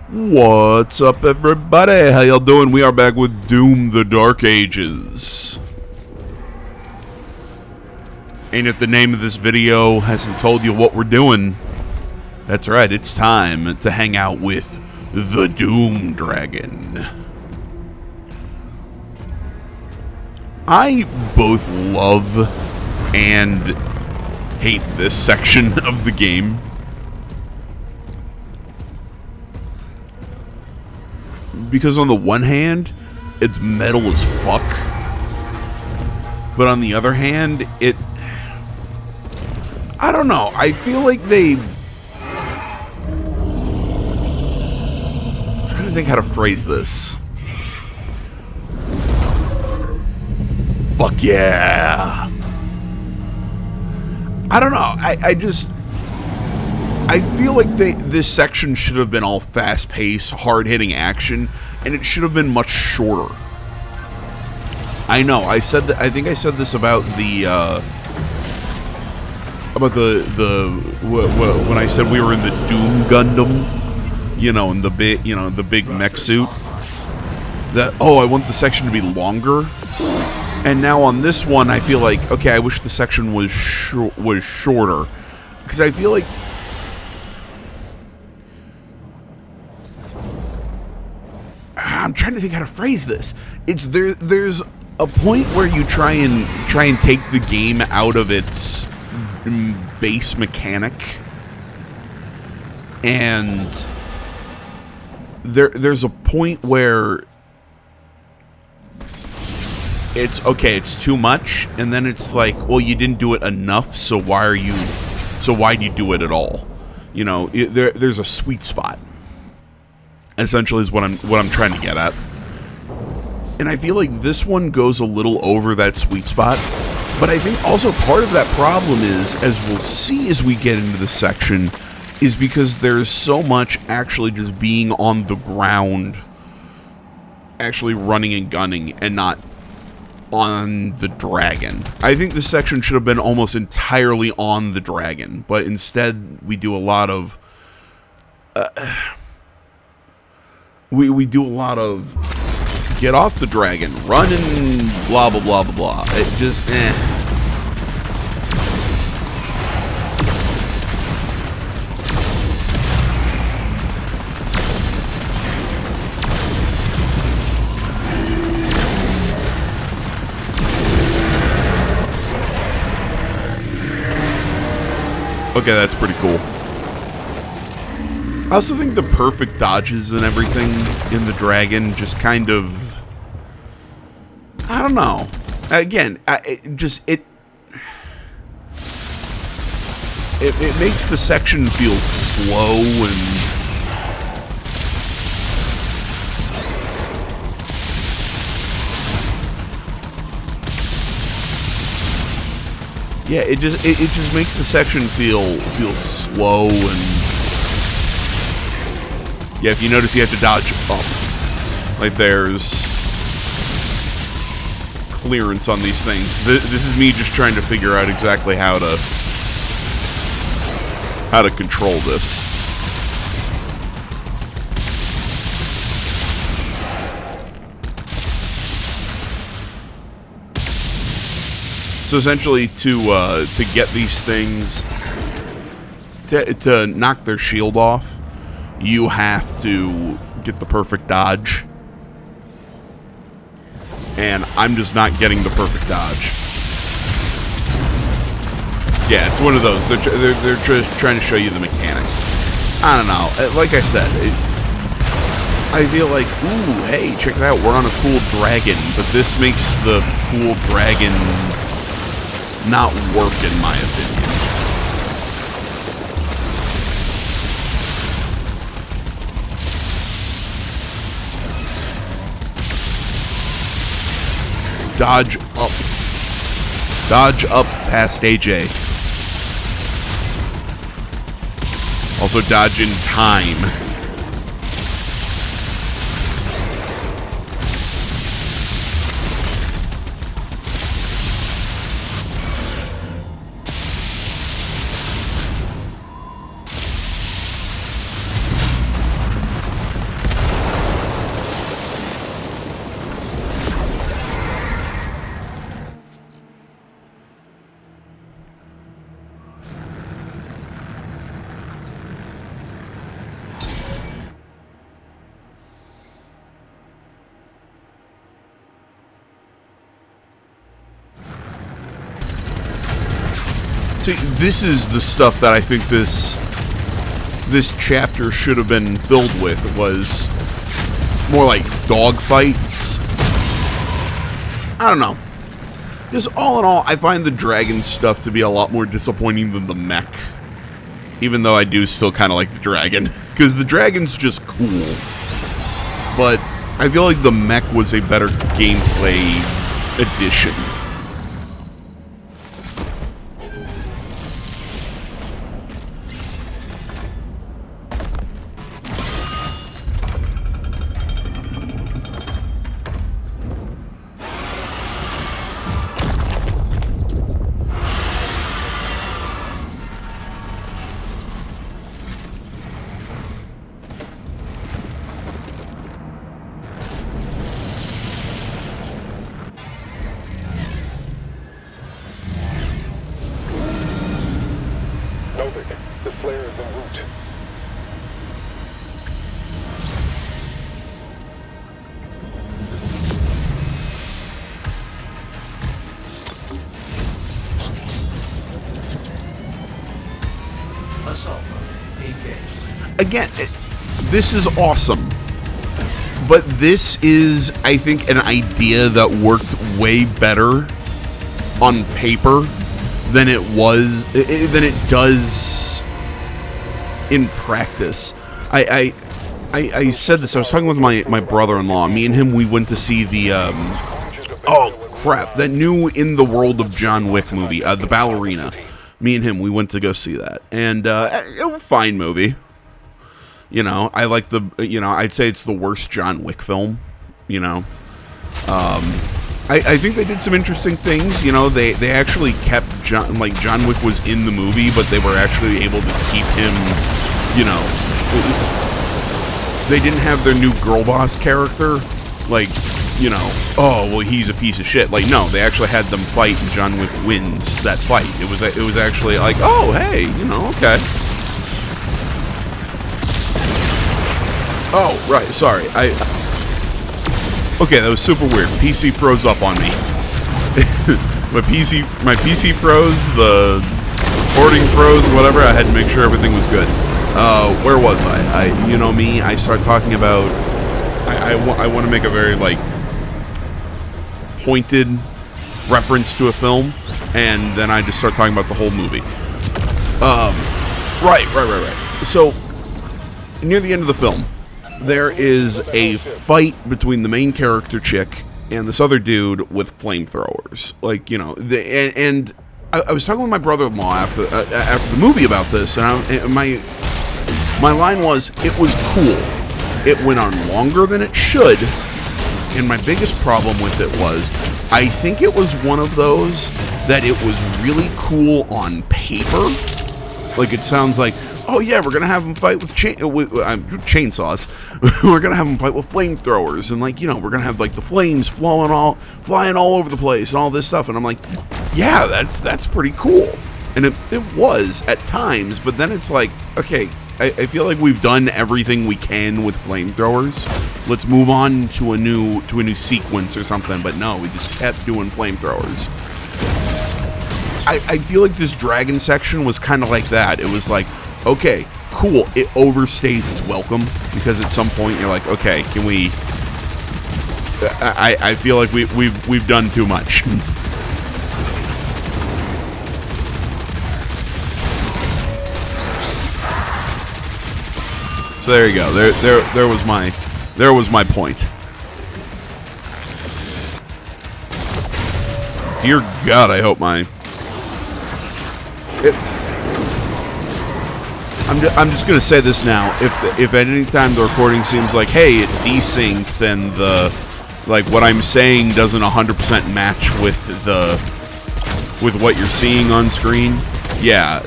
What's up, everybody? How y'all doing? We are back with Doom: The Dark Ages. Ain't it the name of this video hasn't told you what we're doing? That's right, it's time to hang out with the Doom Dragon. I both love and hate this section of the game. Because on the one hand, it's metal as fuck. But on the other hand, I don't know. I feel like I'm trying to think how to phrase this. Fuck yeah. I don't know. I feel like this section should have been all fast-paced, hard-hitting action, and it should have been much shorter. I know. I think I said this about when I said we were in the Doom Gundam, in the big mech suit. That I want the section to be longer. And now on this one, I feel like I wish the section was shorter, because I feel like. I'm trying to think how to phrase this. There's a point where you try and take the game out of its base mechanic, and there's a point where it's too much, and then it's like, well, you didn't do it enough, so why'd you do it at all? There's a sweet spot. Essentially is what I'm trying to get at. And I feel like this one goes a little over that sweet spot. But I think also part of that problem is, as we'll see as we get into this section, is because there's so much actually just being on the ground, actually running and gunning, and not on the dragon. I think this section should have been almost entirely on the dragon, but instead we do a lot of we do a lot of get off the dragon, run and blah blah blah blah blah. It just Okay, that's pretty cool. I also think the perfect dodges and everything in the dragon just kind of, I don't know. Again, it makes the section feel slow and it just makes the section feel slow and. Yeah, if you notice, you have to dodge up. Like, there's clearance on these things. This is me just trying to figure out exactly how to control this. So essentially, to get these things, to knock their shield off, you have to get the perfect dodge. And I'm just not getting the perfect dodge. Yeah, it's one of those. They're just trying to show you the mechanic. I don't know. Like I said, I feel like, ooh, hey, check it out. We're on a cool dragon. But this makes the cool dragon not work, in my opinion. Dodge up. Dodge up past AJ. Also dodge in time. See, this is the stuff that I think this chapter should have been filled with. Was more like dogfights. I don't know. Just all in all, I find the dragon stuff to be a lot more disappointing than the mech. Even though I do still kind of like the dragon. Because the dragon's just cool. But I feel like the mech was a better gameplay addition. The flare is en route. Assault mode engaged. Again, this is awesome. But this is, I think, an idea that worked way better on paper than it does in practice. I said this. I was talking with my brother-in-law. Me and him, we went to see the oh crap, that new In the World of John Wick movie, The Ballerina. Me and him, we went to go see that, and it was a fine movie. You know, I like the, I'd say it's the worst John Wick film. You know, I think they did some interesting things. You know, they actually kept John Wick was in the movie, but they were actually able to keep him. You know, they didn't have their new girl boss character, like, you know, oh well, he's a piece of shit. Like, no, they actually had them fight, and John Wick wins that fight. It was actually like, oh hey, you know, okay. Oh, right, sorry. Okay, that was super weird. PC froze up on me. my PC froze, the recording froze, whatever. I had to make sure everything was good. Where was I? You know me, I start talking about... I want to make a very, like, pointed reference to a film, and then I just start talking about the whole movie. Right. So, near the end of the film, there is a fight between the main character chick and this other dude with flamethrowers. Like, you know, and I was talking with my brother-in-law after the movie about this, and my line was, it was cool. It went on longer than it should, and my biggest problem with it was, I think it was one of those that it was really cool on paper. Like, it sounds like, oh yeah, we're gonna have them fight with chainsaws. We're gonna have them fight with flamethrowers, and like, you know, we're gonna have like the flames flying all over the place and all this stuff. And I'm like, yeah, that's pretty cool. And it was at times, but then it's like, okay, I feel like we've done everything we can with flamethrowers. Let's move on to a new sequence or something. But no, we just kept doing flamethrowers. I feel like this dragon section was kind of like that. It was like, okay, cool. It overstays its welcome, because at some point you're like, okay, can we? I feel like we've done too much. So there you go. There was my point. Dear God, I hope I'm just gonna say this now. If at any time the recording seems like, hey, it desynced and what I'm saying doesn't 100% match with what you're seeing on screen, yeah,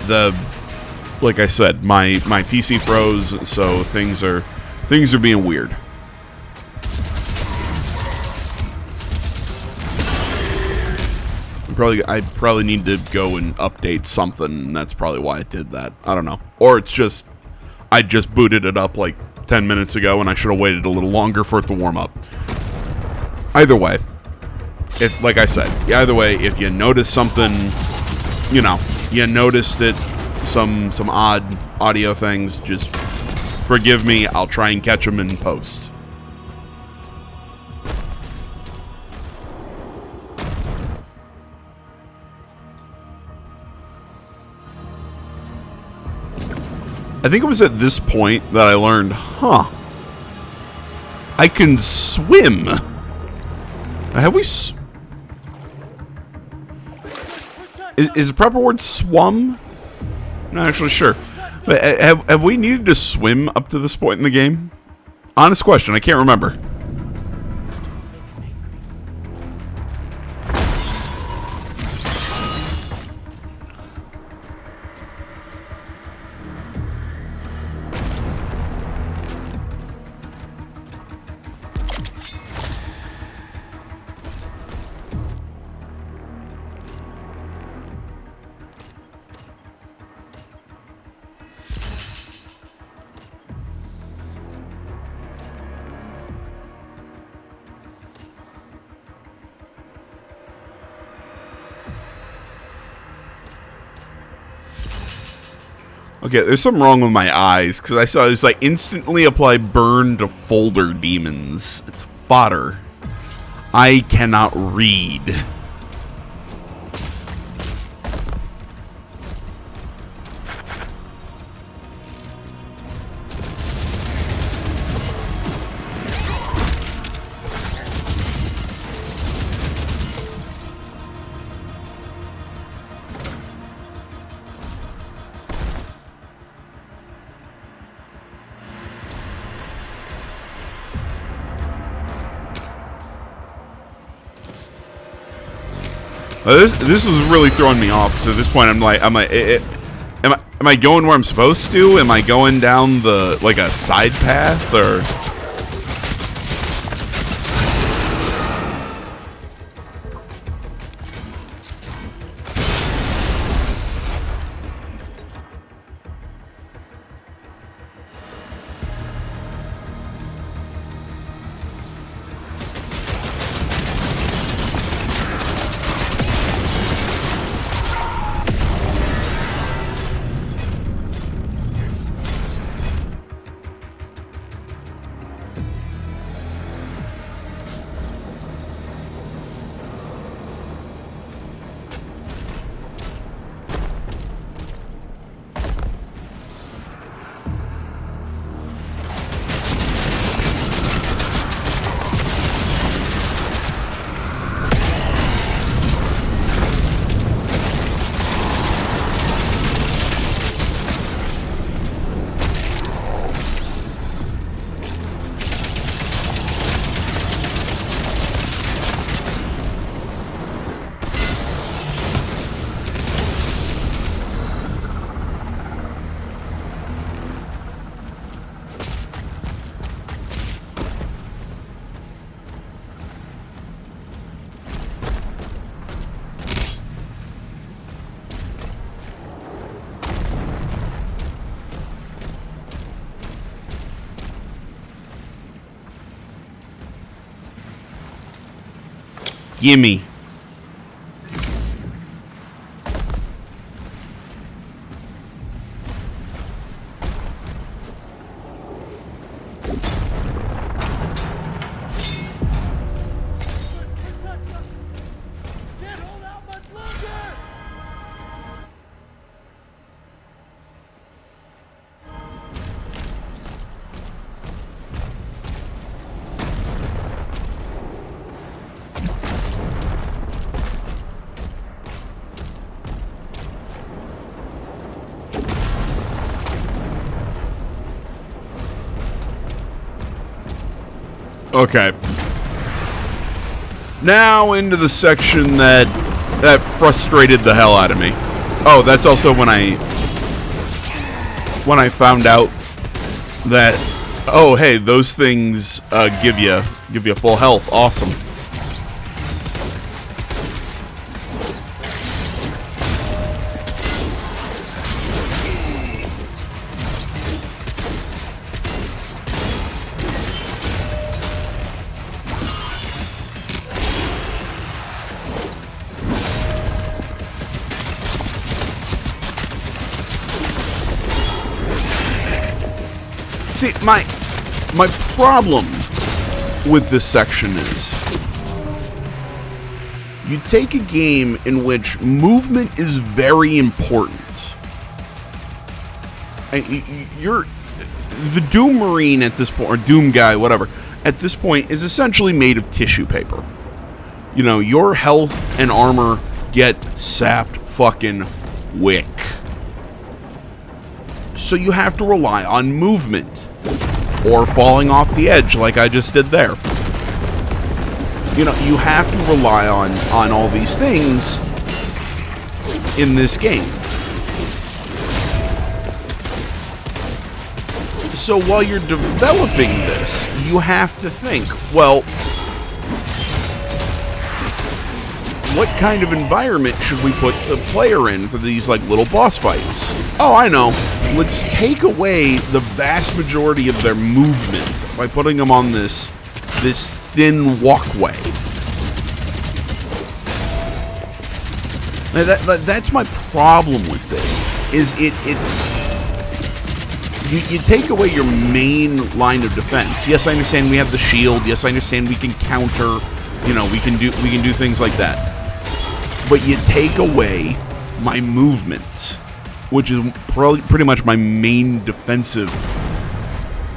like I said, my PC froze, so things are being weird. I probably need to go and update something, and that's probably why it did that. I don't know. Or it's just, I just booted it up like 10 minutes ago, and I should have waited a little longer for it to warm up. Either way, like I said, either way, if you notice something, you know, you noticed it, some odd audio things, just forgive me. I'll try and catch them in post. I think it was at this point that I learned, I can swim. Have we... Is the proper word swum? Not actually sure. But have we needed to swim up to this point in the game? Honest question, I can't remember. Okay, there's something wrong with my eyes, because I saw it was like instantly apply burn to folder demons. It's fodder. I cannot read. This is really throwing me off. So at this point, am I going where I'm supposed to? Am I going down the like a side path or? Gimme. Okay. Now into the section that frustrated the hell out of me. Oh, that's also when I found out that, oh hey, those things give you full health. Awesome. my problem with this section is you take a game in which movement is very important. And you're the Doom Marine at this point, or Doom guy, whatever, at this point is essentially made of tissue paper. You know, your health and armor get sapped fucking wick. So you have to rely on movement. Or falling off the edge like I just did there. You know, you have to rely on all these things in this game. So while you're developing this, you have to think, well, what kind of environment should we put the player in for these, like, little boss fights? Oh, I know. Let's take away the vast majority of their movement by putting them on this thin walkway. Now that's my problem with this. Is you take away your main line of defense. Yes, I understand we have the shield. Yes, I understand we can counter. You know, we can do things like that. But you take away my movement, which is pretty much my main defensive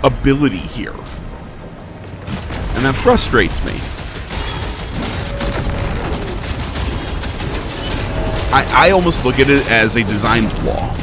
ability here. And that frustrates me. I almost look at it as a design flaw.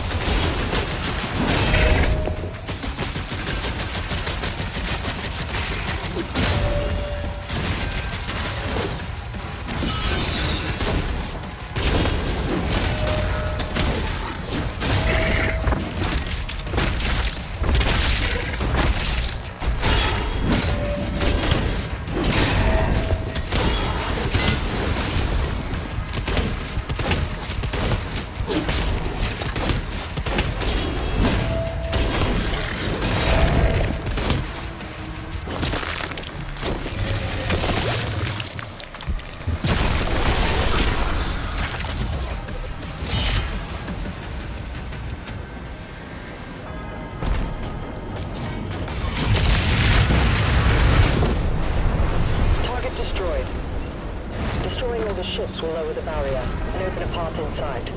ships will lower the barrier and open a path inside.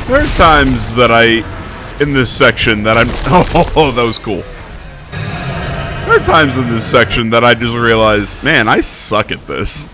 There are times that in this section that I'm, oh, that was cool. There are times in this section that I just realize, man, I suck at this.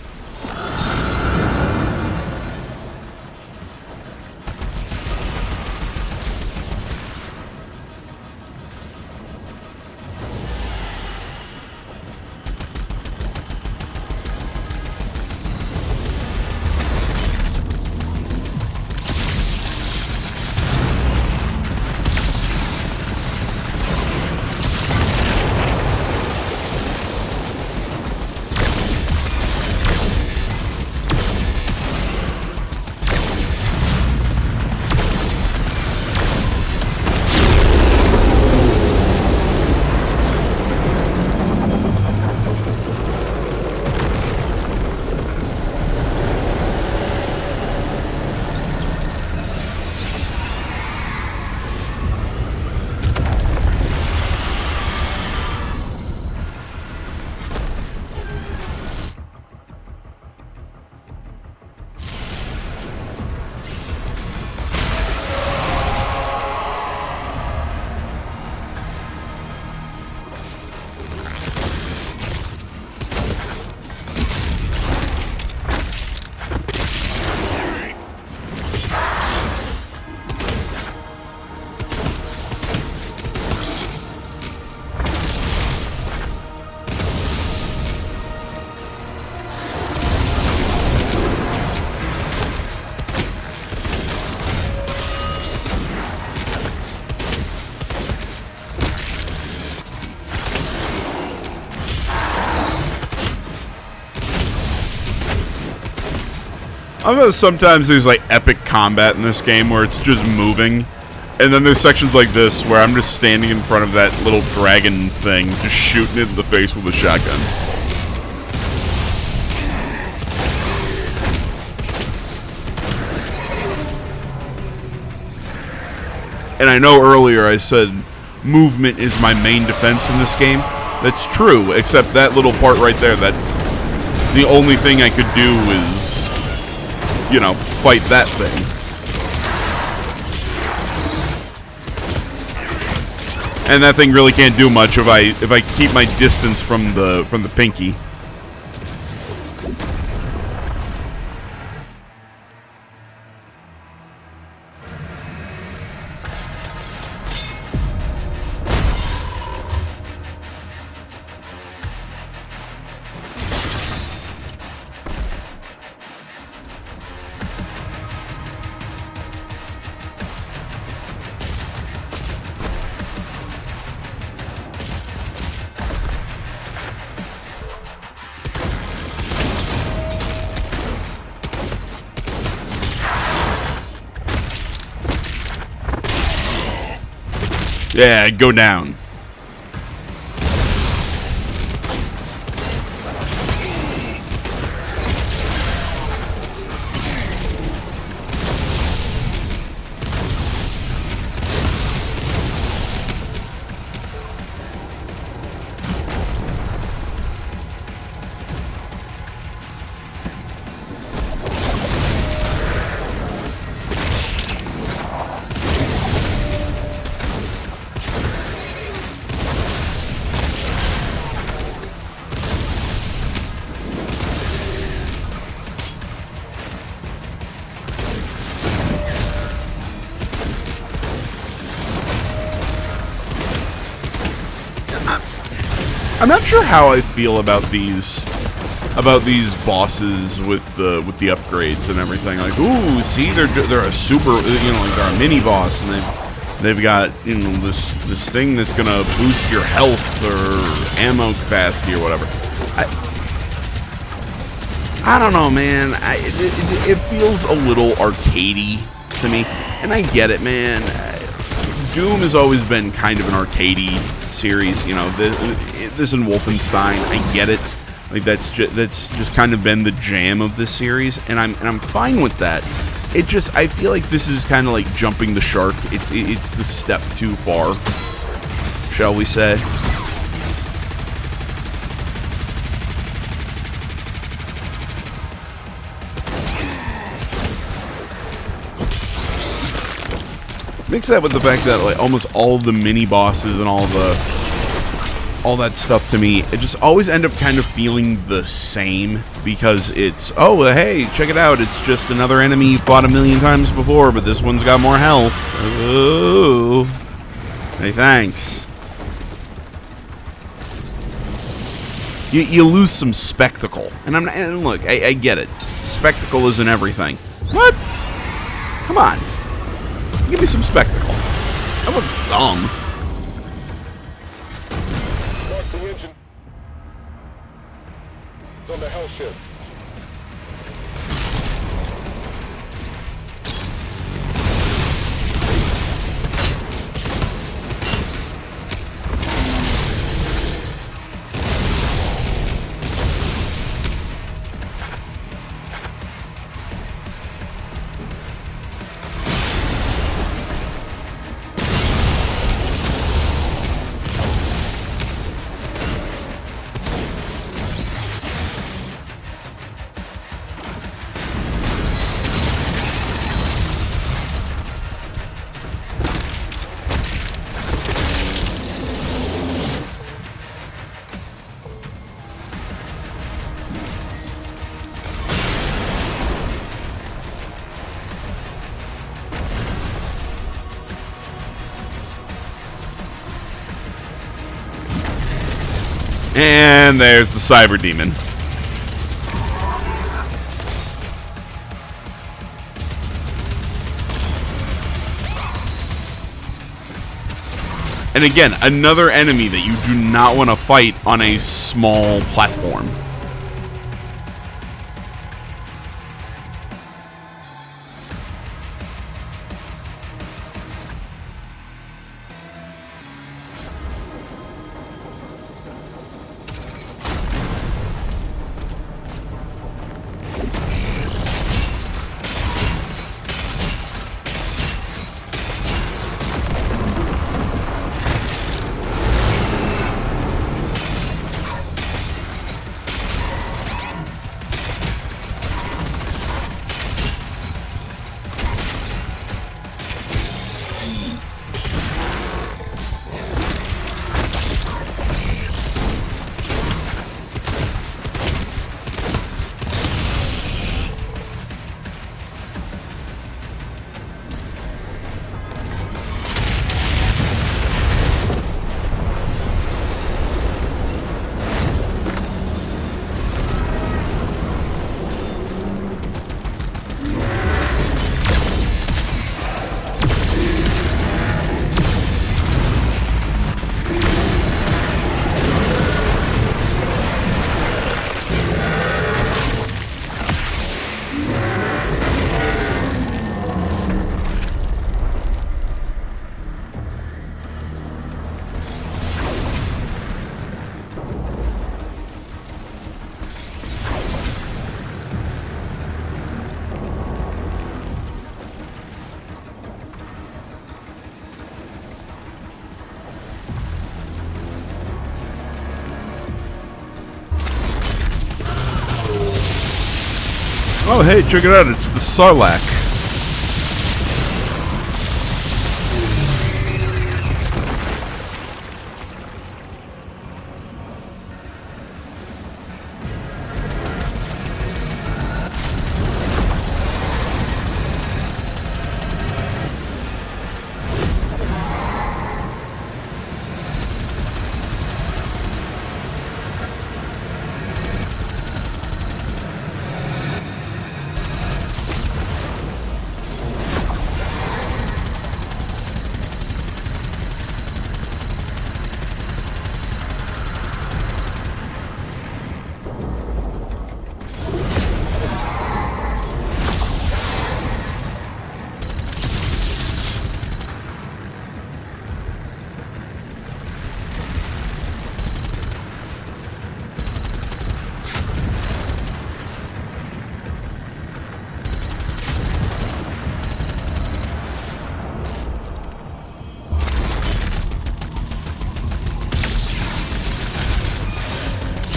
I know sometimes there's like epic combat in this game where it's just moving, And then there's sections like this where I'm just standing in front of that little dragon thing, just shooting it in the face with a shotgun. And I know earlier I said movement is my main defense in this game. That's true, except that little part right there, that the only thing I could do is, you know, fight that thing. And that thing really can't do much if I keep my distance from the pinky. Yeah, go down. I'm not sure how I feel about these bosses with the upgrades and everything. Like, ooh, see, they're a super, you know, like they're a mini boss, and they've got, you know, this thing that's gonna boost your health or ammo capacity or whatever. I don't know, man. It feels a little arcadey to me, and I get it, man. Doom has always been kind of an arcadey series, you know. This and Wolfenstein, I get it. Like that's just kind of been the jam of this series, and I'm fine with that. It just, I feel like this is kind of like jumping the shark. It's the step too far, shall we say? Mix that with the fact that like almost all of the mini bosses and all that stuff to me, it just always end up kind of feeling the same, because it's, oh, hey, check it out, it's just another enemy you fought a million times before, but this one's got more health. Ooh. Hey, thanks. You lose some spectacle, and look, I get it. Spectacle isn't everything. What? Come on. Give me some spectacle. How about some? Mark the engine. It's on the hell ship. And there's the Cyber Demon. And again, another enemy that you do not want to fight on a small platform. Oh, hey, check it out. It's the Sarlacc.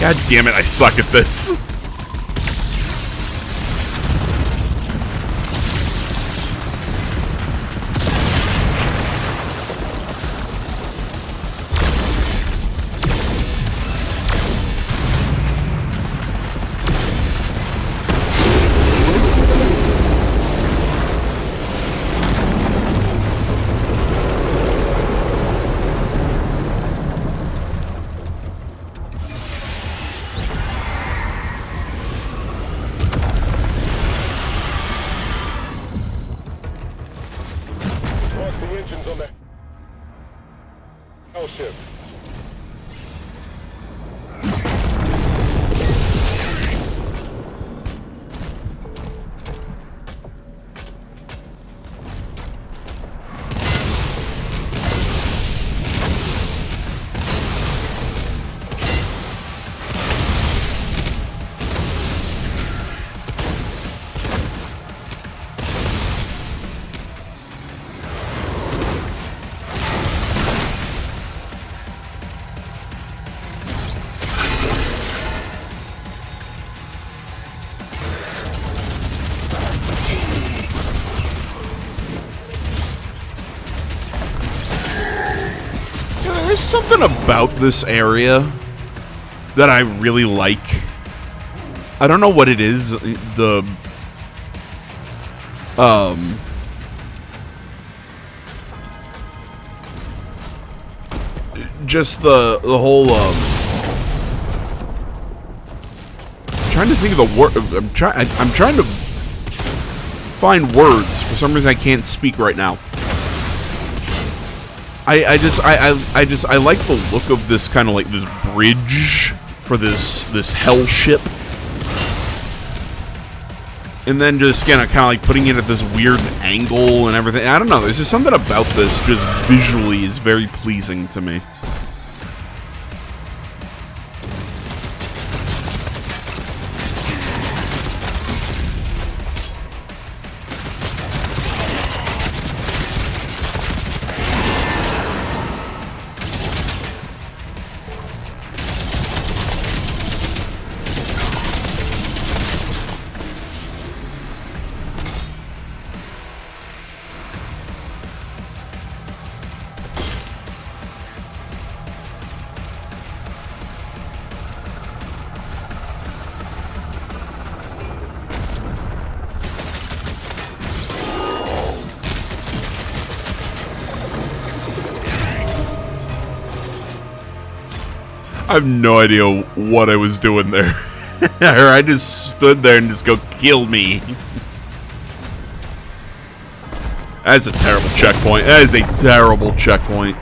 God damn it, I suck at this. Mark the engines on the hell ship. There's something about this area that I really like. I don't know what it is. Just the whole I'm trying to think of the word. I'm trying to find words. For some reason I can't speak right now. I like the look of this kind of like this bridge for this hell ship, and then just kind of like putting it at this weird angle and everything. I don't know. There's just something about this just visually is very pleasing to me. I have no idea what I was doing there. I just stood there and just go, kill me. That's a terrible checkpoint. That is a terrible checkpoint.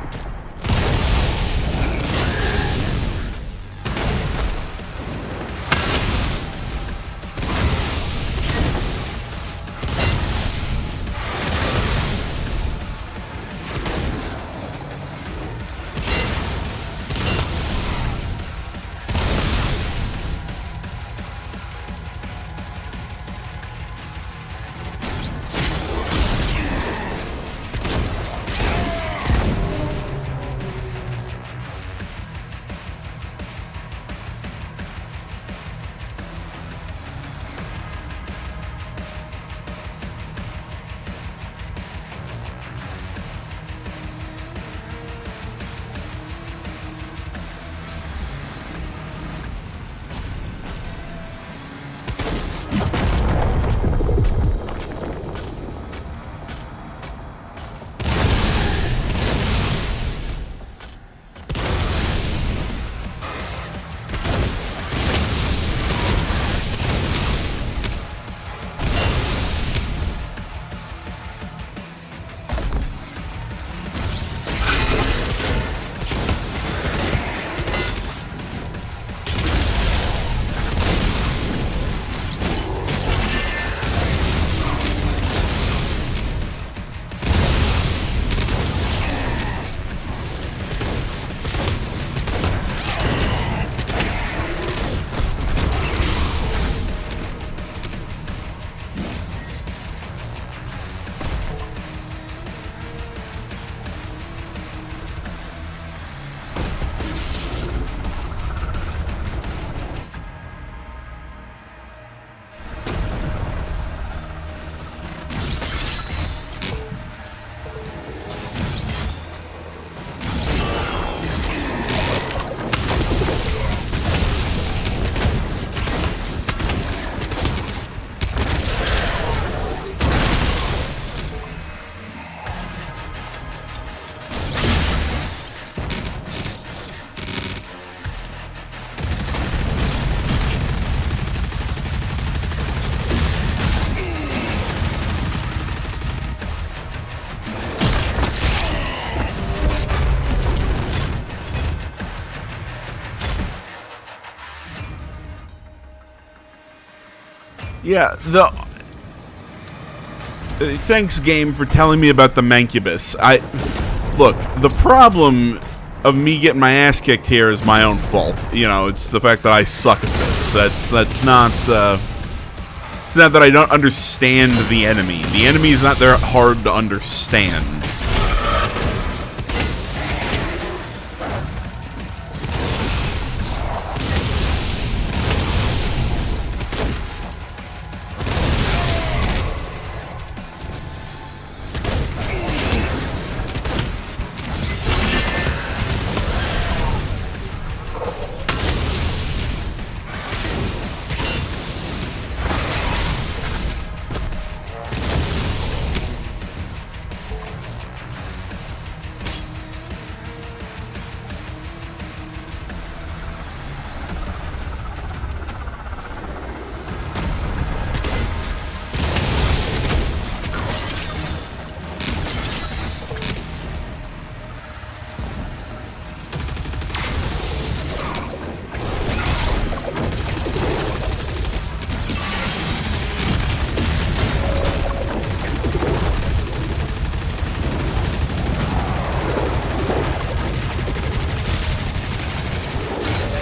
Yeah, thanks, game, for telling me about the Mancubus. Look, the problem of me getting my ass kicked here is my own fault. You know, it's the fact that I suck at this. That's not, it's not that I don't understand the enemy. The enemy is not that hard to understand.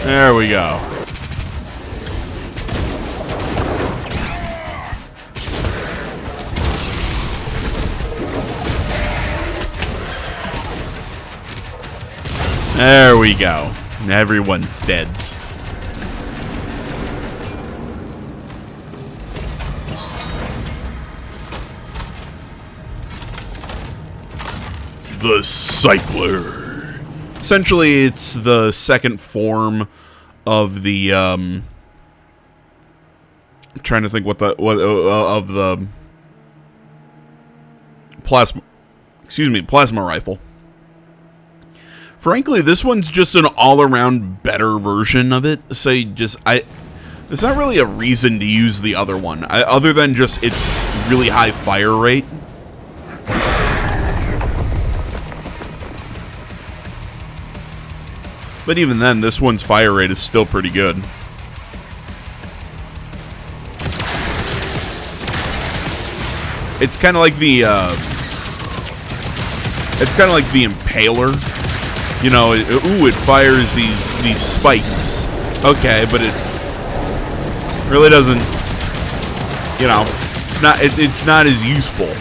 There we go. There we go. Everyone's dead. The Cycler. Essentially, it's the second form of the I'm trying to think of the plasma rifle. Frankly, this one's just an all-around better version of it. So there's not really a reason to use the other one, other than just its really high fire rate. But even then, this one's fire rate is still pretty good. It's kind of like the Impaler. You know, it fires these spikes. Okay, but it really doesn't. You know, it's not as useful.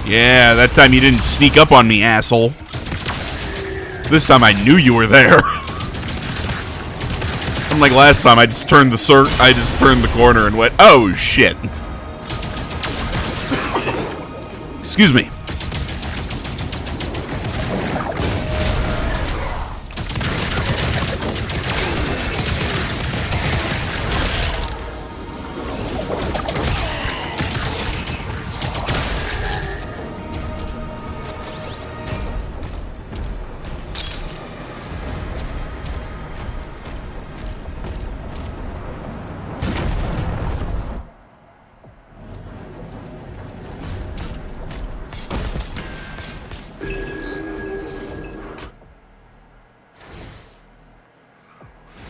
Yeah, that time you didn't sneak up on me, asshole. This time I knew you were there. Unlike last time, I just turned the corner and went, oh shit. Excuse me.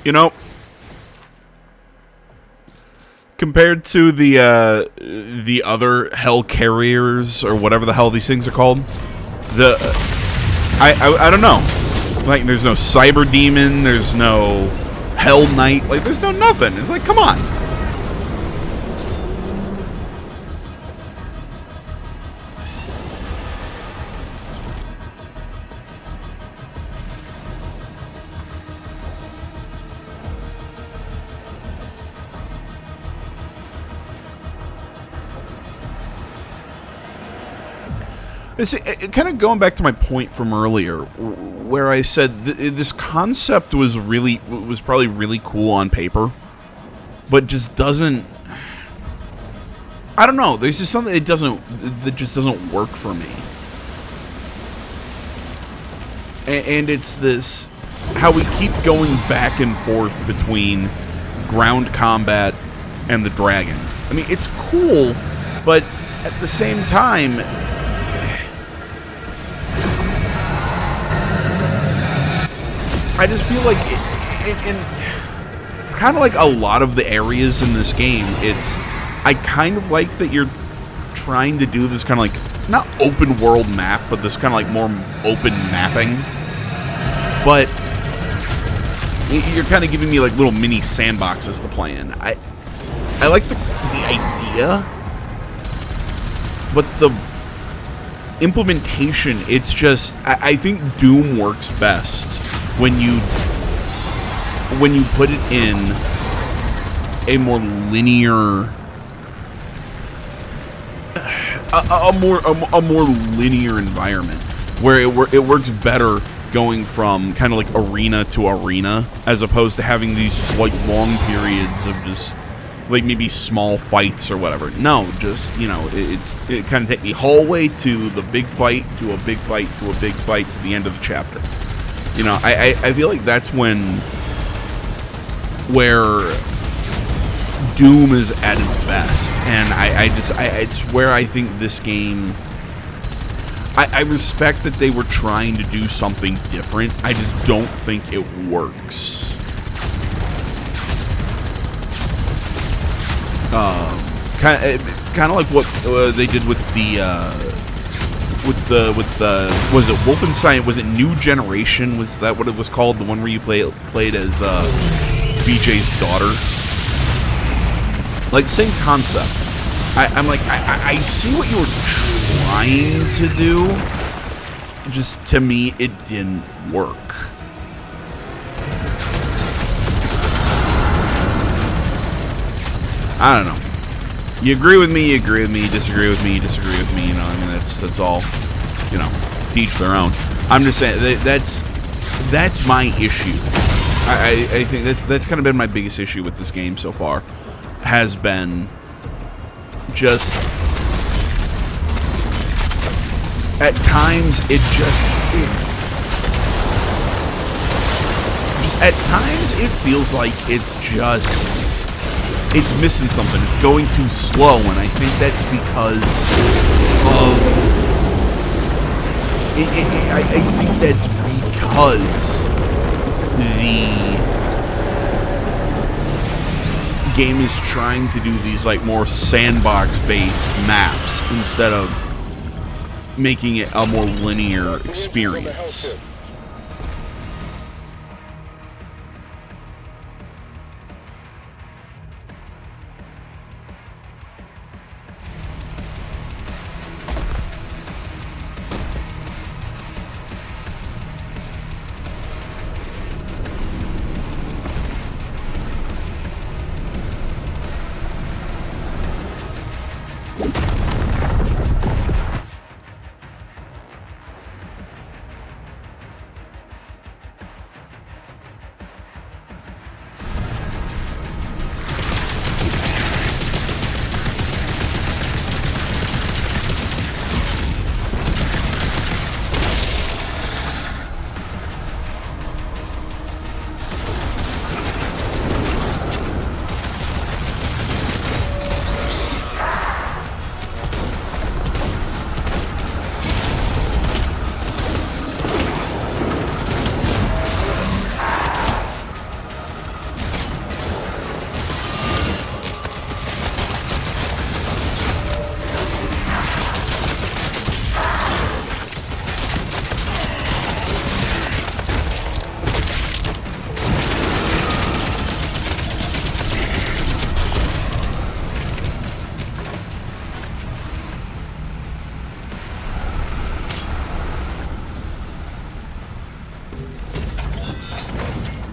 You know, compared to the other Hell Carriers or whatever the hell these things are called, I don't know. Like, there's no Cyber Demon, there's no Hell Knight, like, there's no nothing. It's like, come on. Kind of going back to my point from earlier, where I said this concept was probably really cool on paper, but just doesn't. I don't know. There's just something that just doesn't work for me, and it's this how we keep going back and forth between ground combat and the dragon. I mean, it's cool, but at the same time, I just feel like it's kind of like a lot of the areas in this game. I kind of like that you're trying to do this kind of like, not open world map, but this kind of like more open mapping. But you're kind of giving me like little mini sandboxes to play in. I like the idea, but the implementation, it's just, I think Doom works best when you put it in a more linear, a more linear environment where it works better going from kind of like arena to arena, as opposed to having these just like long periods of just like maybe small fights or whatever. No, just, you know, it kind of take me hallway to the big fight to a big fight to a big fight to the end of the chapter. You know, I feel like that's where Doom is at its best, and it's where I think this game, I respect that they were trying to do something different. I just don't think it works. Kind of like what they did with the was it Wolfenstein? Was it New Generation? Was that what it was called? The one where you played as BJ's daughter. Like, same concept. I'm like, I see what you were trying to do. Just, to me, it didn't work. I don't know. You agree with me, you agree with me, you disagree with me, you disagree with me, you know, I mean, that's all, you know, to each their own. I'm just saying, that's my issue. I think that's kind of been my biggest issue with this game so far, has been just, at times, at times it feels like it's missing something. It's going too slow, and I think that's because of... I think that's because the game is trying to do these, like, more sandbox-based maps instead of making it a more linear experience.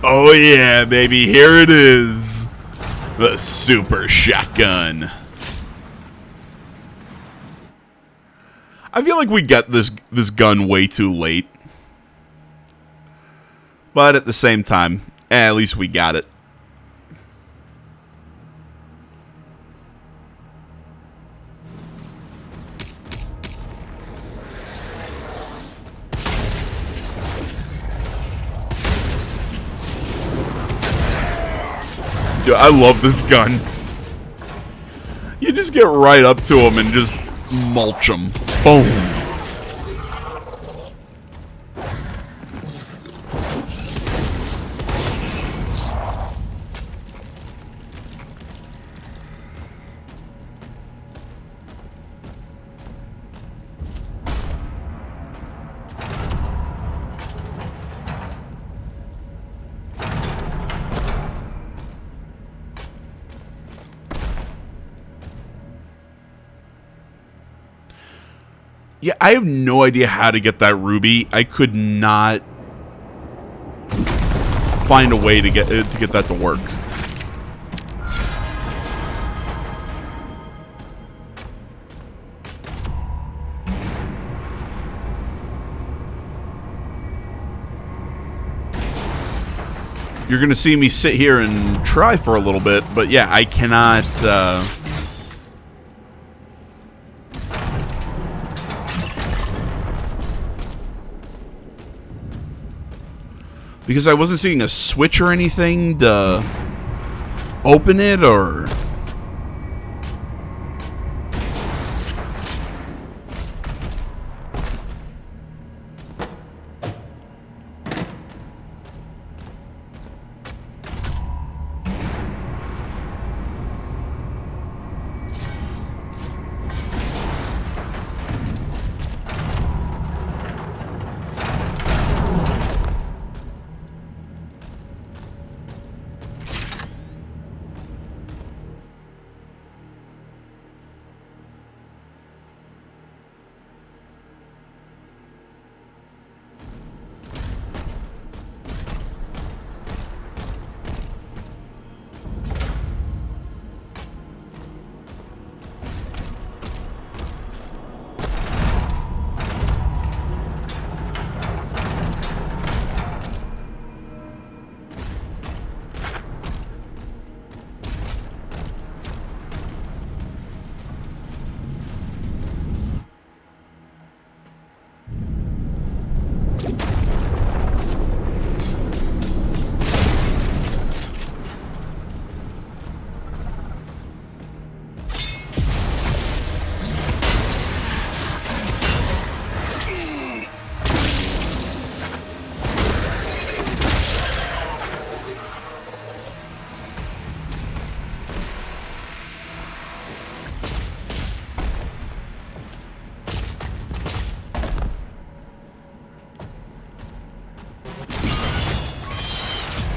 Oh yeah, baby, here it is. The super shotgun. I feel like we got this gun way too late. But at the same time, at least we got it. Dude, I love this gun. You just get right up to him and just mulch him. Boom. Yeah, I have no idea how to get that ruby. I could not find a way to get that to work. You're gonna see me sit here and try for a little bit, but yeah, I cannot. Because I wasn't seeing a switch or anything to open it, or...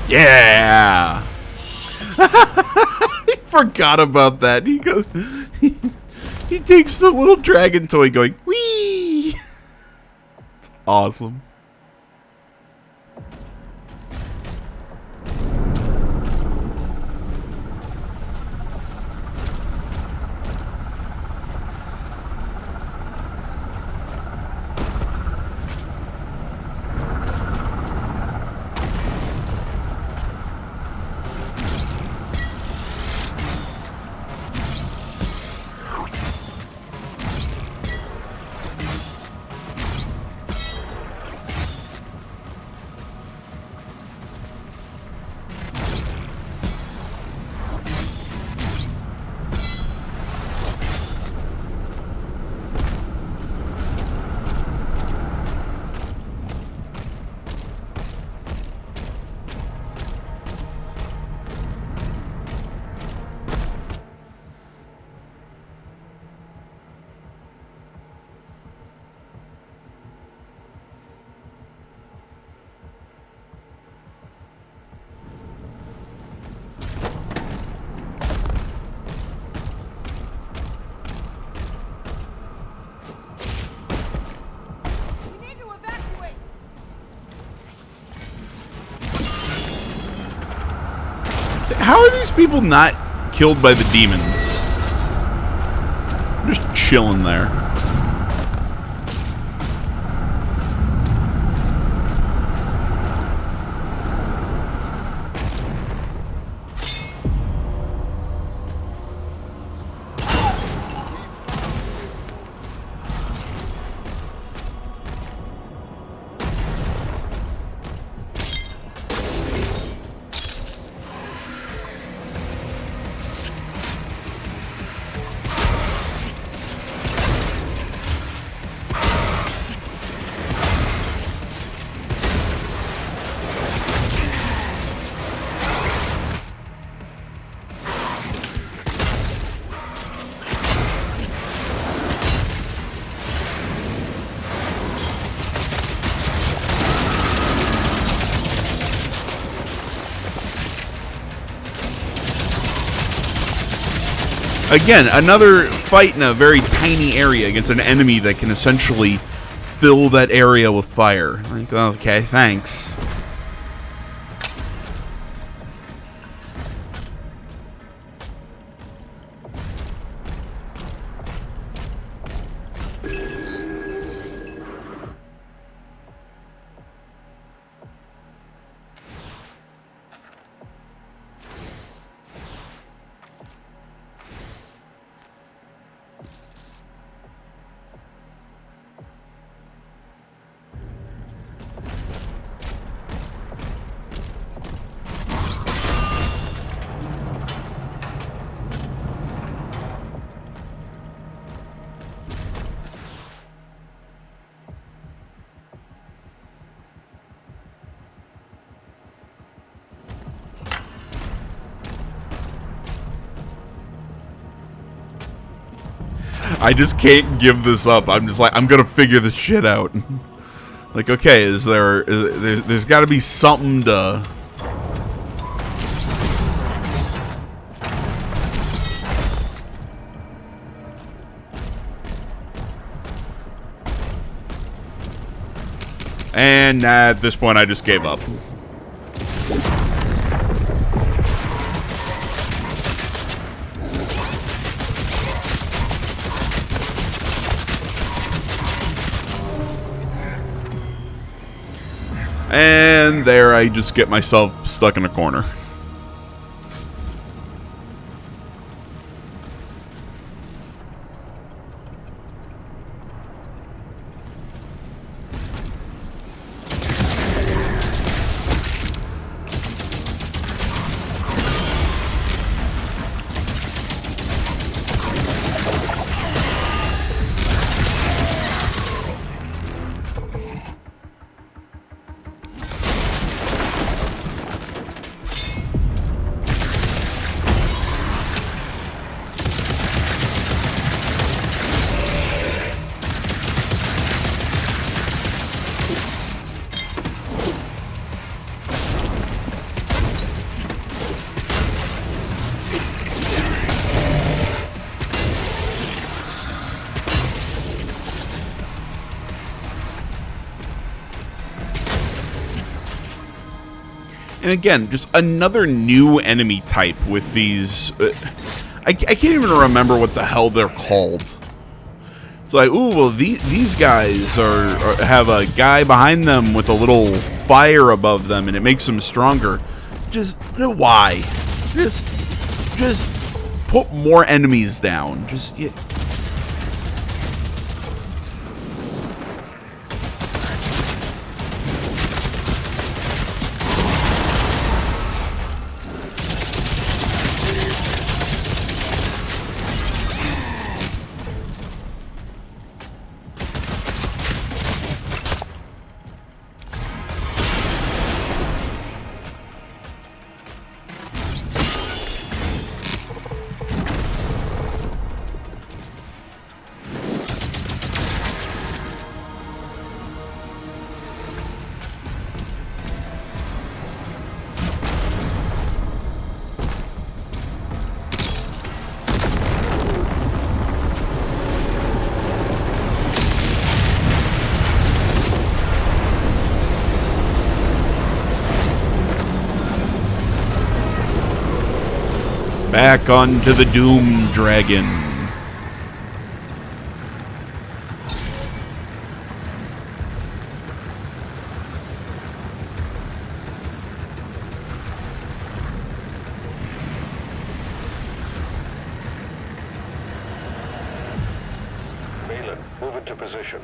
Yeah! I forgot about that. He goes... He takes the little dragon toy going, whee! It's awesome. How are these people not killed by the demons? Just chilling there. Again, another fight in a very tiny area against an enemy that can essentially fill that area with fire. Like, okay, thanks. I just can't give this up. I'm just like, I'm gonna figure this shit out. Like, okay, there's got to be something to... And at this point, I just gave up. And there I just get myself stuck in a corner. And again, just another new enemy type with these... I can't even remember what the hell they're called. It's like, ooh, well, these guys have a guy behind them with a little fire above them, and it makes them stronger. Just, why? Just put more enemies down. Just... Yeah. Back onto the Doom Dragon. Malin, move into position.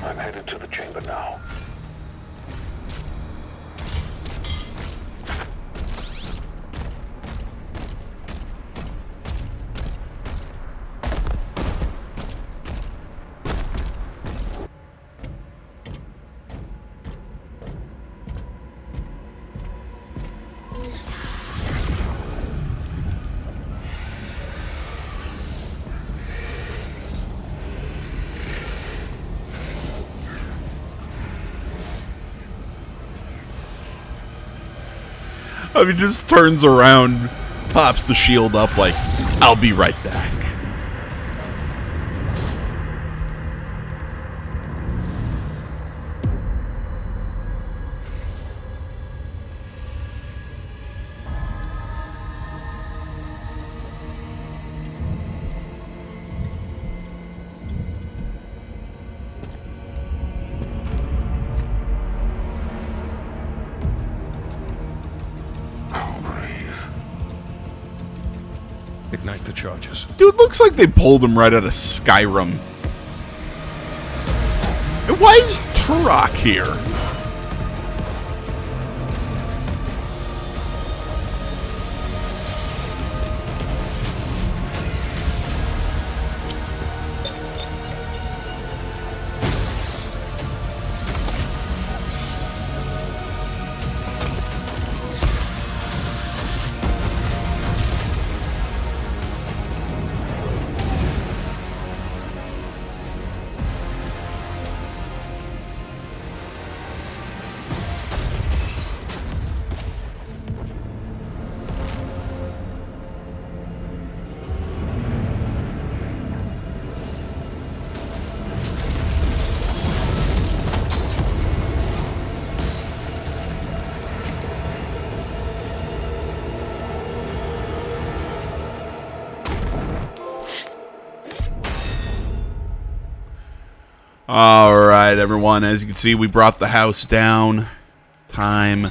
I'm headed to the chamber now. I mean, just turns around, pops the shield up like, I'll be right back. Ignite the charges. Dude, looks like they pulled him right out of Skyrim. And why is Turok here? All right, everyone. As you can see, we brought the house down. Time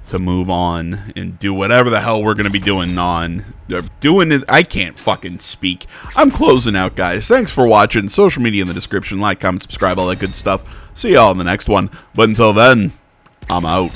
to move on and do whatever the hell we're going to be doing doing it. I can't fucking speak. I'm closing out, guys. Thanks for watching. Social media in the description. Like, comment, subscribe, all that good stuff. See y'all in the next one. But until then, I'm out.